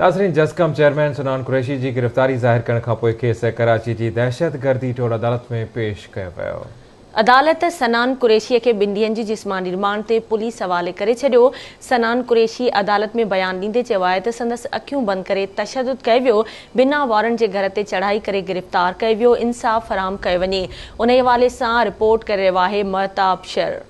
नाज़रीन, जस्कम चेयरमैन सनान कुरैशी की गिरफ्तारी ज़ाहिर करण खां पोइ खेसि कराची की दहशतगर्दी टोड़ अदालत में पेश किया वियो। अदालत सनान कुरैशी के 2 ॾींहनि जी जिस्मानी रिमांड ते पुलिस हवाले करे छॾियो। सनान कुरैशी अदालत में बयान ॾींदे चयो आहे त संदसि अखियूं बंदि करे तशद्दुद कयो वियो, बिना वारंट जे घर ते चढ़ाई करे गिरफ़्तार कयो वियो, इंसाफ़ फराहम कयो वञे। उन हवाले सां रिपोर्ट करे रहियो आहे महताब शर।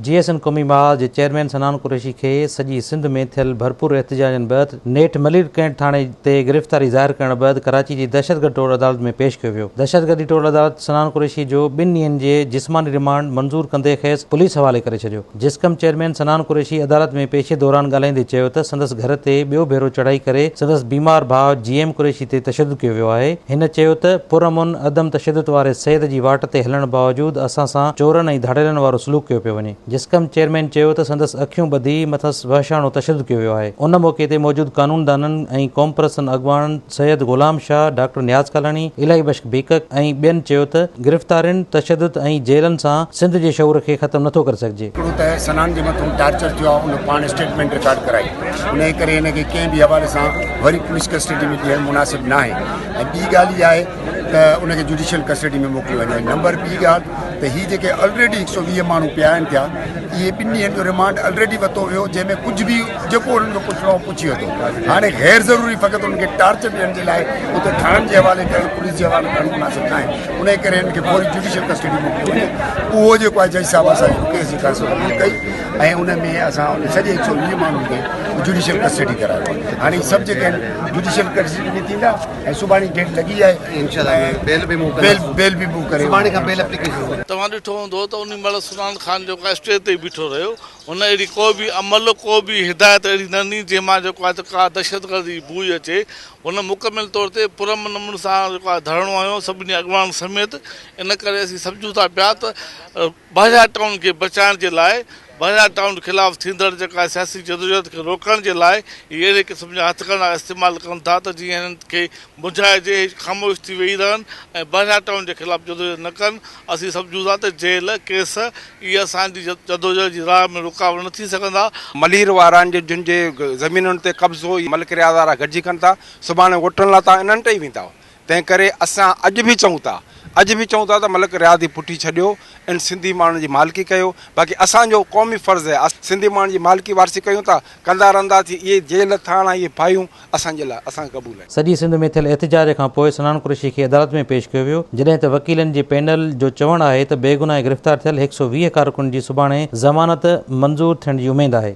GSN क़ौमी महाल जे चेयरमैन सनान कुरैशी खे सॼी सिंध में थियल भरपूर एहतजाजनि बैदि नेठ मलिर कैंट थाणे ते गिरफ़्तारी ज़ाहिर करण बैदि कराची जी दहशतगर्द टोड़ अदालत में पेश कयो वियो। दहशतगर्दी टोड़ अदालत सनान कुरैशी जो 2 ॾींहनि जे जिस्मानी रिमांड मंज़ूर कंदे खेसि पुलिस हवाले करे छॾियो। जिस्कम चेयरमैन सनान कुरैशी अदालत में पेशे दौरान ॻाल्हाईंदे चयो त संदसि घर ते ॿियो भेरो चढ़ाई करे संदसि बीमार भाउ GM कुरैशी ते तशद्दुद कयो वियो आहे। हिन चयो त पुरअमन अदम तशद्दुद वारे सैद जी वाट ते हलण बावजूदि असां सां चोरनि ऐं धाड़ेलनि वारो सलूक कयो पियो वञे। जिस्कम चेयरमैन चयो त संदसि अखियूं ॿधी मथसि वहशाणो तशद्दुद कयो वियो आहे। उन मौक़े ते मौजूद कानूनदाननि ऐं क़ौम परस्तनि अॻवान सैयद गुलाम शाह, डॉक्टर नियाज़ कालानी, इलाही बख्श बेकक ऐं ॿियनि चयो त गिरफ़्तारियुनि, तशद्दुद ऐं जेलनि सां सिंध जे शऊर खे ख़त्म नथो करे सघिजे। सनान जे मथां टार्चर थियो आहे, उन पाण स्टेटमेंट रिकॉर्ड कराई, उन करे हिनखे कंहिं बि हवाले सां वरी पुलिस कस्टडी में ॾियणु मुनासिब न आहे। ऐं ॿी ॻाल्हि इहा आहे त उनखे जुडिशियल कस्टडी में मोकिलियो वञे। नंबर ॿी ॻाल्हि त हीअ जेके ऑलरेडी 120 माण्हू पिया आहिनि थिया, इहे 2 ॾींहनि जो रिमांड ऑलरेडी वरितो वियो, जंहिंमें कुझु बि जेको उन्हनि खे पुछिणो हो पुछी वरितो। हाणे गैर ज़रूरी फ़क़ति उनखे टार्चर ॾियण जे लाइ उते थाणनि जे हवाले करणु, पुलिस जे हवाले करणु मुनासिब न आहे। उन करे हिननि खे फौरी जुडिशियल कस्टडी मोकिलियो वञे। उहो जेको आहे जज साहिब असांखे केस जी कारवाई कई ऐं उन में असां उन सॼे 120 माण्हुनि खे जुडिशियल कस्टडी करायो। हाणे सभु जेके आहिनि जुडिशियल कस्टडी में थींदा ऐं सुभाणे डेट लॻी आहे, इंशाल्लाह बेल बि बुक करे सुभाणे खां बेल एप्लीकेशन। तव्हां ॾिठो हूंदो त उन महिल सलमान ख़ान जेको आहे स्टेज ते बीठो रहियो, हुन अहिड़ी को बि अमल, को बि हिदायत अहिड़ी न ॾिनी जंहिंमां जेको आहे का दहशतगर्दी बूई अचे। हुन मुकमिल तौर ते पुरअमन नमूने सां जेको आहे धरणो आयो सभिनी अॻवान समेत। इन करे असीं सम्झूं था पिया त बहरिया टाउन खे बचाइण जे लाइ, बहरिया टाउन ख़िलाफ़ थींदड़ जेका सियासी जदोजहद खे रोकण जे लाइ इहे अहिड़े क़िस्म जा हथकंडा इस्तेमालु कनि था त जीअं हिननि खे बुझाइजे, ख़ामोश थी वेही रहनि ऐं बहरिया टाउन जे ख़िलाफ़ जदोजहद न कनि। असीं सम्झूं था त जेल केस इहे असांजी जदोजहद जी राह में रुकावट न थी सघंदा। मलीर वारनि जे जिन जे ज़मीनुनि ते कब्ज़ो मलिक रियाज़ वारा गॾिजी कनि था, सुभाणे वोटनि लाइ तव्हां इन्हनि ते ई वेंदा। तंहिं करे असां अॼु बि चऊं था त मलिक रियाज़ जी पुठी छॾियो, इन सिंधी माण्हुनि जी मालिकी कयो। बाक़ी असांजो क़ौमी फ़र्ज़ु आहे, सिंधी माण्हुनि जी मालिकी वारसी कयूं था, कंदा रहंदासीं। इहे जेल थाणा, इहे भाइयूं असांजे लाइ असांखे क़बूल आहिनि। सॼी सिंध में थियल एहतजाज खां पोइ सनान कुरैशी खे अदालत में पेश कयो वियो, जॾहिं त वकीलनि जे पैनल जो चवणु आहे त बेगुनाह गिरफ़्तार थियल 120 कारकुन जी सुभाणे ज़मानत मंज़ूर थियण जी उमेदु आहे।